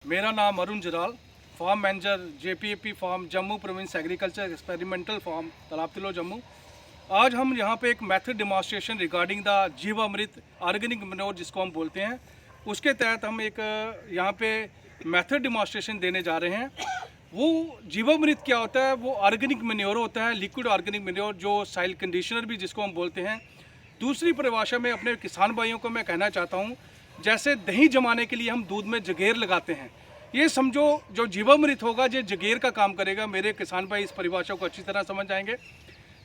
मेरा नाम Arun Jaral, farm manager JPAP farm Jammu province agriculture experimental farm Talab Tillo Jammu. आज हम यहाँ पे एक method demonstration regarding the jeevamrit organic manure जिसको हम बोलते हैं, उसके तहत हम एक यहाँ पे मेथड डिमॉन्स्ट्रेशन देने जा रहे हैं। वो जीवामृत क्या होता है? वो ऑर्गेनिक मैन्योर होता है, लिक्विड ऑर्गेनिक मैन्योर, जो साइल कंडीशनर भी जिसको हम बोलते हैं। दूसरी परिभाषा में अपने किसान भाइयों को मैं कहना चाहता हूँ, जैसे दही जमाने के लिए हम दूध में जगेर लगाते हैं, ये समझो जो जीवामृत होगा ये जगेर का काम करेगा। मेरे किसान भाई इस परिभाषा को अच्छी तरह समझ जाएंगे।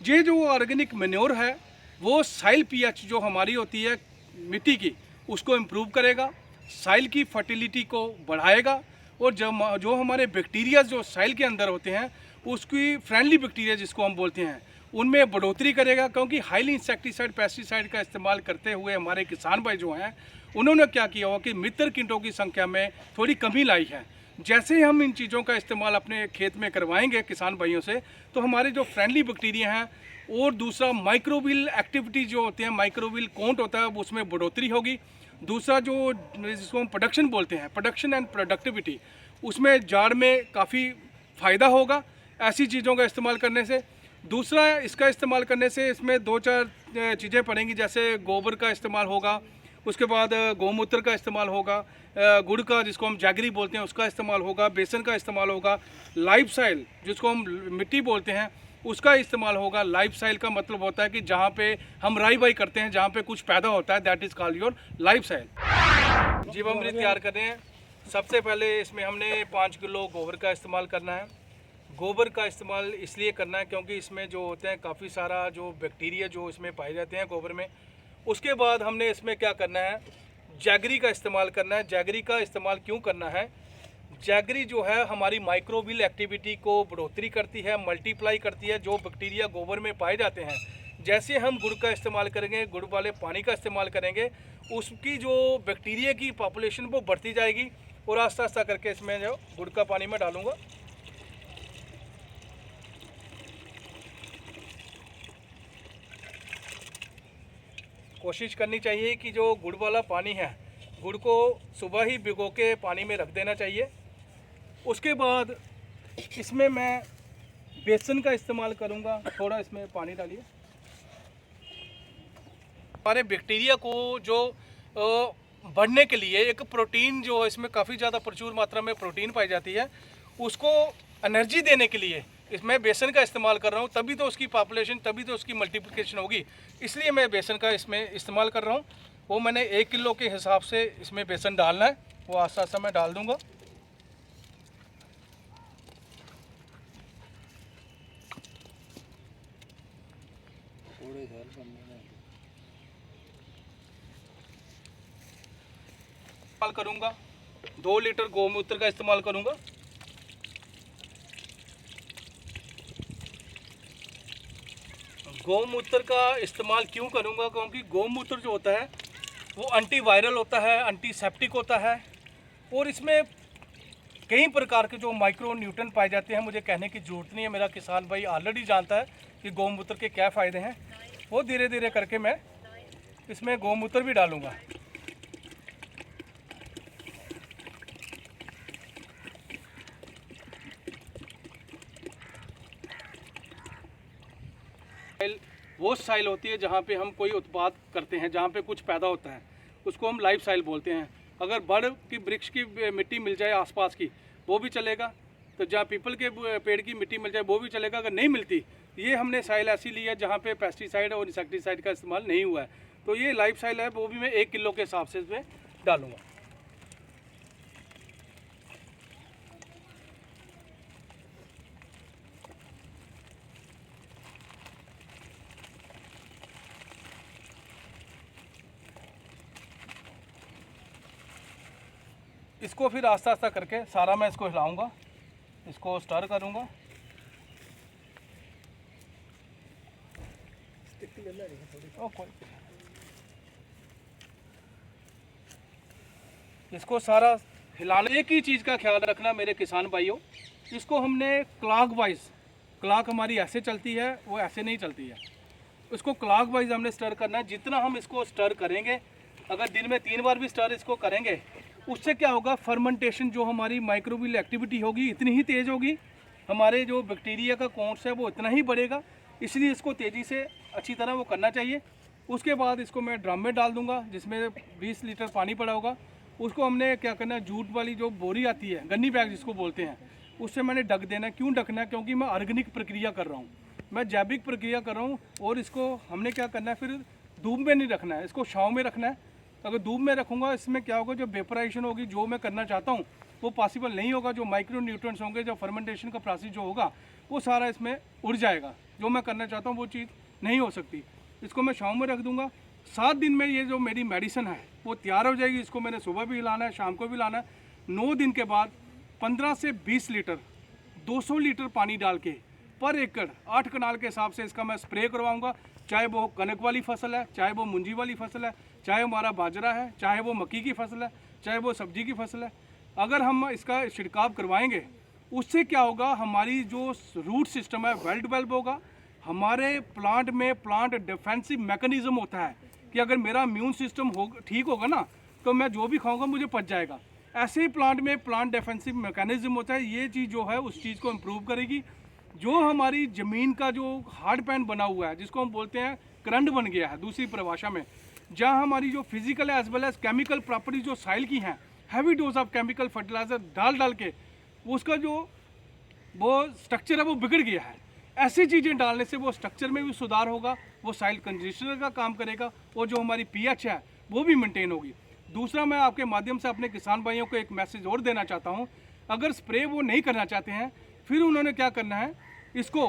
ये जो ऑर्गेनिक मैन्योर है वो साइल pH जो हमारी होती है मिट्टी की, उसको इम्प्रूव करेगा, साइल की फर्टिलिटी को बढ़ाएगा, और जो हमारे बैक्टीरिया जो साइल के अंदर होते हैं उसकी फ्रेंडली बैक्टीरिया जिसको हम बोलते हैं उनमें बढ़ोतरी करेगा। क्योंकि हाईली इंसेक्टिसाइड पेस्टिसाइड का इस्तेमाल करते हुए हमारे किसान भाई जो हैं उन्होंने क्या किया हुआ कि मित्र कीटों की संख्या में थोड़ी कमी लाई है। जैसे हम इन चीज़ों का इस्तेमाल अपने खेत में करवाएंगे किसान भाइयों से, तो हमारे जो फ्रेंडली बैक्टीरिया हैं और दूसरा माइक्रोबियल एक्टिविटी जो होते हैं, माइक्रोबियल काउंट होता है, उसमें बढ़ोतरी होगी। दूसरा जो जिसको हम प्रोडक्शन बोलते हैं, प्रोडक्शन एंड प्रोडक्टिविटी, उसमें जाड़ में काफ़ी फ़ायदा होगा ऐसी चीज़ों का इस्तेमाल करने से। दूसरा इसका इस्तेमाल करने से इसमें 2-4 चीज़ें पड़ेंगी, जैसे गोबर का इस्तेमाल होगा, उसके बाद गौमूत्र का इस्तेमाल होगा, गुड़ का जिसको हम जैगरी बोलते हैं उसका इस्तेमाल होगा, बेसन का इस्तेमाल होगा, लाइफ साइल जिसको हम मिट्टी बोलते हैं उसका इस्तेमाल होगा। लाइफ साइल का मतलब होता है कि जहाँ पे हम राई बाई करते हैं, जहाँ पे कुछ पैदा होता है, that is called your life soil. Jeevamrit तैयार कर रहे हैं। सबसे पहले इसमें हमने 5 किलो गोबर का इस्तेमाल करना है। गोबर का इस्तेमाल इसलिए करना है क्योंकि इसमें जो होते हैं काफ़ी सारा जो बैक्टीरिया जो इसमें पाए जाते हैं गोबर में। उसके बाद हमने इसमें क्या करना है, जैगरी का इस्तेमाल करना है। जैगरी का इस्तेमाल क्यों करना है? जैगरी जो है हमारी माइक्रोबियल एक्टिविटी को बढ़ोतरी करती है, मल्टीप्लाई करती है, जो बैक्टीरिया गोबर में पाए जाते हैं। जैसे हम गुड़ का इस्तेमाल करेंगे, गुड़ वाले पानी का इस्तेमाल करेंगे, उसकी जो बैक्टीरिया की पॉपुलेशन वो बढ़ती जाएगी। और आस्ता आस्ता करके इसमें जो गुड़ का पानी मैं डालूँगा, कोशिश करनी चाहिए कि जो गुड़ वाला पानी है, गुड़ को सुबह ही भिगो के पानी में रख देना चाहिए। उसके बाद इसमें मैं बेसन का इस्तेमाल करूंगा। थोड़ा इसमें पानी डालिए। हमारे बैक्टीरिया को जो बढ़ने के लिए एक प्रोटीन जो इसमें काफ़ी ज़्यादा प्रचुर मात्रा में प्रोटीन पाई जाती है, उसको एनर्जी देने के लिए इसमें बेसन का इस्तेमाल कर रहा हूँ। तभी तो उसकी पॉपुलेशन, तभी तो उसकी मल्टीप्लिकेशन होगी, इसलिए मैं बेसन का इसमें इस्तेमाल कर रहा हूँ। वो मैंने 1 किलो के हिसाब से इसमें बेसन डालना है, वो आस्ता आस्ता मैं डाल दूँगा। इस्तेमाल करूँगा 2 लीटर गौमूत्र का इस्तेमाल करूँगा। गौमूत्र का इस्तेमाल क्यों करूँगा? क्योंकि गौमूत्र जो होता है वो एंटीवायरल होता है, एंटीसेप्टिक होता है, और इसमें कई प्रकार के जो माइक्रो न्यूट्रन पाए जाते हैं। मुझे कहने की ज़रूरत नहीं है, मेरा किसान भाई ऑलरेडी जानता है कि गौमूत्र के क्या फ़ायदे हैं। वो धीरे धीरे करके मैं इसमें गौमूत्र भी डालूँगा। वो साइल होती है जहाँ पे हम कोई उत्पाद करते हैं, जहाँ पे कुछ पैदा होता है, उसको हम लाइफ साइल बोलते हैं। अगर बड़ की वृक्ष की मिट्टी मिल जाए आसपास की, वो भी चलेगा। तो जहाँ पीपल के पेड़ की मिट्टी मिल जाए वो भी चलेगा। अगर नहीं मिलती, ये हमने साइल ऐसी ली है जहाँ पे पेस्टिसाइड और इंसेक्टिसाइड का इस्तेमाल नहीं हुआ है, तो ये लाइफ साइल है। वो भी मैं 1 किलो के हिसाब से इसमें डालूँगा। इसको फिर आस्ता आस्ता करके सारा मैं इसको हिलाऊंगा, इसको स्टर करूंगा। इसको सारा हिलाने। एक ही चीज़ का ख्याल रखना मेरे किसान भाइयों, इसको हमने क्लॉक वाइज, क्लॉक हमारी ऐसे चलती है, वो ऐसे नहीं चलती है, इसको क्लॉक वाइज हमने स्टर करना है। जितना हम इसको स्टर करेंगे, अगर दिन में 3 बार भी स्टर इसको करेंगे उससे क्या होगा, फर्मेंटेशन जो हमारी माइक्रोबियल एक्टिविटी होगी इतनी ही तेज़ होगी, हमारे जो बैक्टीरिया का काउंट्स है वो इतना ही बढ़ेगा। इसलिए इसको तेज़ी से अच्छी तरह वो करना चाहिए। उसके बाद इसको मैं ड्रम में डाल दूंगा जिसमें 20 लीटर पानी पड़ा होगा। उसको हमने क्या करना है, जूट वाली जो बोरी आती है, गन्नी बैग जिसको बोलते हैं, उससे मैंने ढक देना है। क्यों ढकना है? क्योंकि मैं ऑर्गेनिक प्रक्रिया कर रहा हूँ, मैं जैविक प्रक्रिया कर रहा हूँ। और इसको हमने क्या करना है, फिर धूप में नहीं रखना है, इसको छाँव में रखना है। अगर धूप में रखूँगा इसमें क्या होगा, जो वेपराइजेशन होगी, जो मैं करना चाहता हूँ वो पॉसिबल नहीं होगा। जो माइक्रो न्यूट्रिएंट्स होंगे, जो फर्मेंटेशन का प्रोसेस जो होगा वो सारा इसमें उड़ जाएगा। जो मैं करना चाहता हूँ वो चीज़ नहीं हो सकती। इसको मैं छाँव में रख दूँगा। 7 दिन में ये जो मेरी मेडिसिन है वो तैयार हो जाएगी। इसको मैंने सुबह भी लाना है, शाम को भी लाना है। 9 दिन के बाद 15 से 20 लीटर 200 लीटर पानी डाल के पर एकड़ 8 कनाल के हिसाब से इसका मैं स्प्रे करवाऊंगा। चाहे वो कनक वाली फसल है, चाहे वो मुंजी वाली फसल है, चाहे हमारा बाजरा है, चाहे वो मक्की की फसल है, चाहे वो सब्जी की फसल है। अगर हम इसका छिड़काव करवाएंगे उससे क्या होगा, हमारी जो रूट सिस्टम है वेल डेवलप होगा। हमारे प्लांट में प्लांट डिफेंसिव मैकेनिज्म होता है कि अगर मेरा इम्यून सिस्टम ठीक होगा ना, तो मैं जो भी खाऊंगा मुझे पच जाएगा। ऐसे ही प्लांट में प्लांट डिफेंसिव मैकेनिज्म होता है। ये चीज़ जो है उस चीज़ को इम्प्रूव करेगी। जो हमारी ज़मीन का जो हार्ड पैन बना हुआ है, जिसको हम बोलते हैं करंट बन गया है दूसरी परिभाषा में, जहाँ हमारी जो physical as well as chemical properties जो साइल की हैं, heavy dose of chemical fertiliser डाल के उसका जो वो स्ट्रक्चर है वो बिगड़ गया है। ऐसी चीज़ें डालने से वो स्ट्रक्चर में भी सुधार होगा, वो साइल कंडीशनर का काम करेगा, और जो हमारी पीएच है वो भी मेंटेन होगी। दूसरा, मैं आपके माध्यम से अपने किसान भाइयों को एक मैसेज और देना चाहता हूँ। अगर स्प्रे वो नहीं करना चाहते हैं, फिर उन्होंने क्या करना है, इसको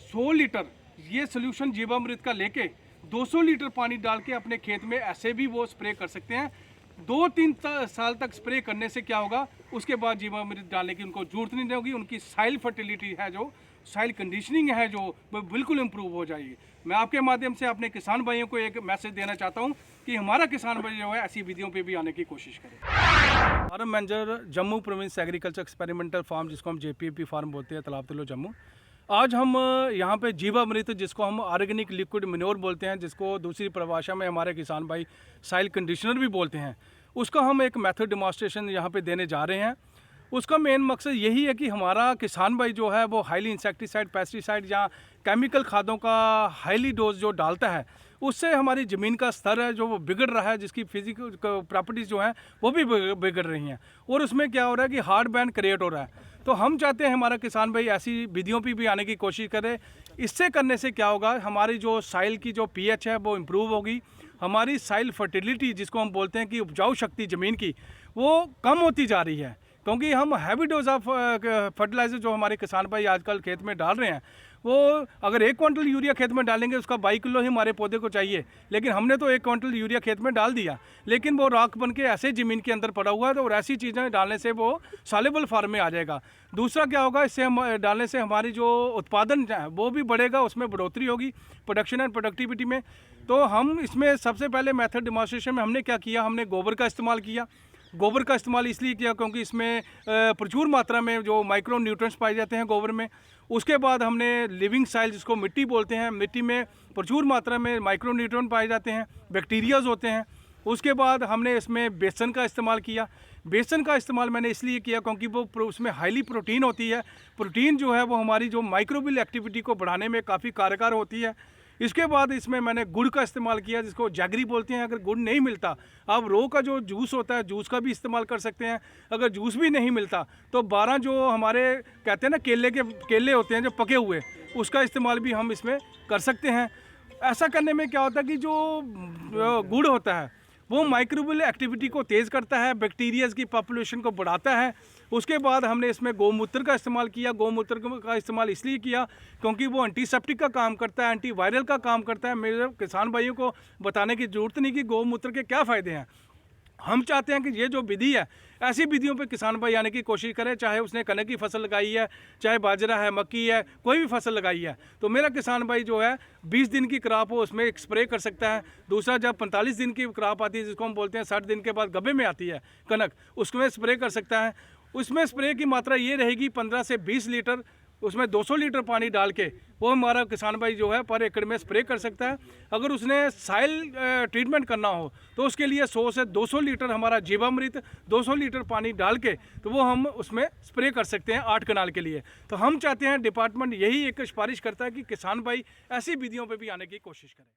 100 लीटर ये सोल्यूशन जीवामृत का लेके 200 लीटर पानी डाल के अपने खेत में ऐसे भी वो स्प्रे कर सकते हैं। 2-3 साल तक स्प्रे करने से क्या होगा, उसके बाद जीवामृत डालने की उनको जरूरत नहीं होगी। उनकी साइल फर्टिलिटी है, जो साइल कंडीशनिंग है, जो वो बिल्कुल इम्प्रूव हो जाएगी। मैं आपके माध्यम से अपने किसान भाइयों को एक मैसेज देना चाहता हूँ कि हमारा किसान भाई जो है ऐसी विधियों पे भी आने की कोशिश करें। Farm manager Jammu province agriculture experimental farm, जिसको हम JPAP फार्म बोलते हैं, तालाब तिलो जम्मू। आज हम यहाँ पे जीवामृत, जिसको हम ऑर्गेनिक लिक्विड मैन्योर बोलते हैं, जिसको दूसरी परिभाषा में हमारे किसान भाई साइल कंडीशनर भी बोलते हैं, उसका हम एक मेथड डेमोन्स्ट्रेशन यहाँ पे देने जा रहे हैं। उसका मेन मकसद यही है कि हमारा किसान भाई जो है वो हाईली इंसेक्टिसाइड, पेस्टिसाइड या केमिकल खादों का हाईली डोज जो डालता है, उससे हमारी ज़मीन का स्तर है जो वो बिगड़ रहा है, जिसकी फिजिकल प्रॉपर्टीज़ जो हैं वो भी बिगड़ रही हैं, और उसमें क्या हो रहा है कि हार्ड बैन क्रिएट हो रहा है। तो हम चाहते हैं हमारा किसान भाई ऐसी विधियों पे भी आने की कोशिश करे। इससे करने से क्या होगा, हमारी जो साइल की जो pH है वो इम्प्रूव होगी। हमारी साइल फर्टिलिटी, जिसको हम बोलते हैं कि उपजाऊ शक्ति ज़मीन की, वो कम होती जा रही है, क्योंकि हम हैवी डोज ऑफ फर्टिलाइज़र जो हमारे किसान भाई आजकल खेत में डाल रहे हैं, वो अगर 1 क्विंटल यूरिया खेत में डालेंगे उसका 22 किलो ही हमारे पौधे को चाहिए, लेकिन हमने तो 1 क्विंटल यूरिया खेत में डाल दिया, लेकिन वो राख बन के ऐसे ज़मीन के अंदर पड़ा हुआ है। तो और ऐसी चीज़ें डालने से वो सॉल्युबल फॉर्म में आ जाएगा। दूसरा क्या होगा, इससे हम डालने से हमारी जो उत्पादन है वो भी बढ़ेगा, उसमें बढ़ोतरी होगी प्रोडक्शन एंड प्रोडक्टिविटी में। तो हम इसमें सबसे पहले मेथड डेमोन्स्ट्रेशन में हमने क्या किया, हमने गोबर का इस्तेमाल किया। गोबर का इस्तेमाल इसलिए किया क्योंकि इसमें प्रचुर मात्रा में जो माइक्रो न्यूट्रिएंट्स पाए जाते हैं गोबर में। उसके बाद हमने लिविंग साइल, जिसको मिट्टी बोलते हैं, मिट्टी में प्रचुर मात्रा में माइक्रो न्यूट्रिएंट पाए जाते हैं, बैक्टीरियाज होते हैं। उसके बाद हमने इसमें बेसन का इस्तेमाल किया। बेसन का इस्तेमाल मैंने इसलिए किया क्योंकि वो उसमें हाईली प्रोटीन होती है। प्रोटीन जो है वो हमारी जो माइक्रोबियल एक्टिविटी को बढ़ाने में काफ़ी कारगर होती है। इसके बाद इसमें मैंने गुड़ का इस्तेमाल किया, जिसको जैगरी बोलते हैं। अगर गुड़ नहीं मिलता, आप रो का जो जूस होता है, जूस का भी इस्तेमाल कर सकते हैं। अगर जूस भी नहीं मिलता तो 12 जो हमारे कहते हैं ना केले होते हैं जो पके हुए, उसका इस्तेमाल भी हम इसमें कर सकते हैं। ऐसा करने में क्या होता है कि जो गुड़ होता है वो माइक्रोबियल एक्टिविटी को तेज़ करता है, बैक्टीरियाज की पॉपुलेशन को बढ़ाता है। उसके बाद हमने इसमें गौमूत्र का इस्तेमाल किया। गौमूत्र का इस्तेमाल इसलिए किया क्योंकि वो एंटीसेप्टिक का काम करता है, एंटीवायरल का काम करता है। मेरे किसान भाइयों को बताने की ज़रूरत नहीं कि गौमूत्र के क्या फ़ायदे हैं। हम चाहते हैं कि ये जो विधि है, ऐसी विधियों पे किसान भाई आने की कोशिश करें, चाहे उसने कनक की फसल लगाई है, चाहे बाजरा है, मक्की है, कोई भी फसल लगाई है। तो मेरा किसान भाई जो है 20 दिन की क्रॉप हो उसमें एक स्प्रे कर सकता है। दूसरा, जब 45 दिन की क्रॉप आती है, जिसको हम बोलते हैं 60 दिन के बाद गब्बे में आती है कनक, उसमें स्प्रे कर सकता है। उसमें स्प्रे की मात्रा ये रहेगी 15 से 20 लीटर उसमें 200 लीटर पानी डाल के वो हमारा किसान भाई जो है पर एकड़ में स्प्रे कर सकता है। अगर उसने साइल ट्रीटमेंट करना हो तो उसके लिए 100 से 200 लीटर हमारा जीवामृत 200 लीटर पानी डाल के तो वो हम उसमें स्प्रे कर सकते हैं 8 कनाल के लिए। तो हम चाहते हैं डिपार्टमेंट यही एक सिफारिश करता है कि किसान भाई ऐसी विधियों पे भी आने की कोशिश करें।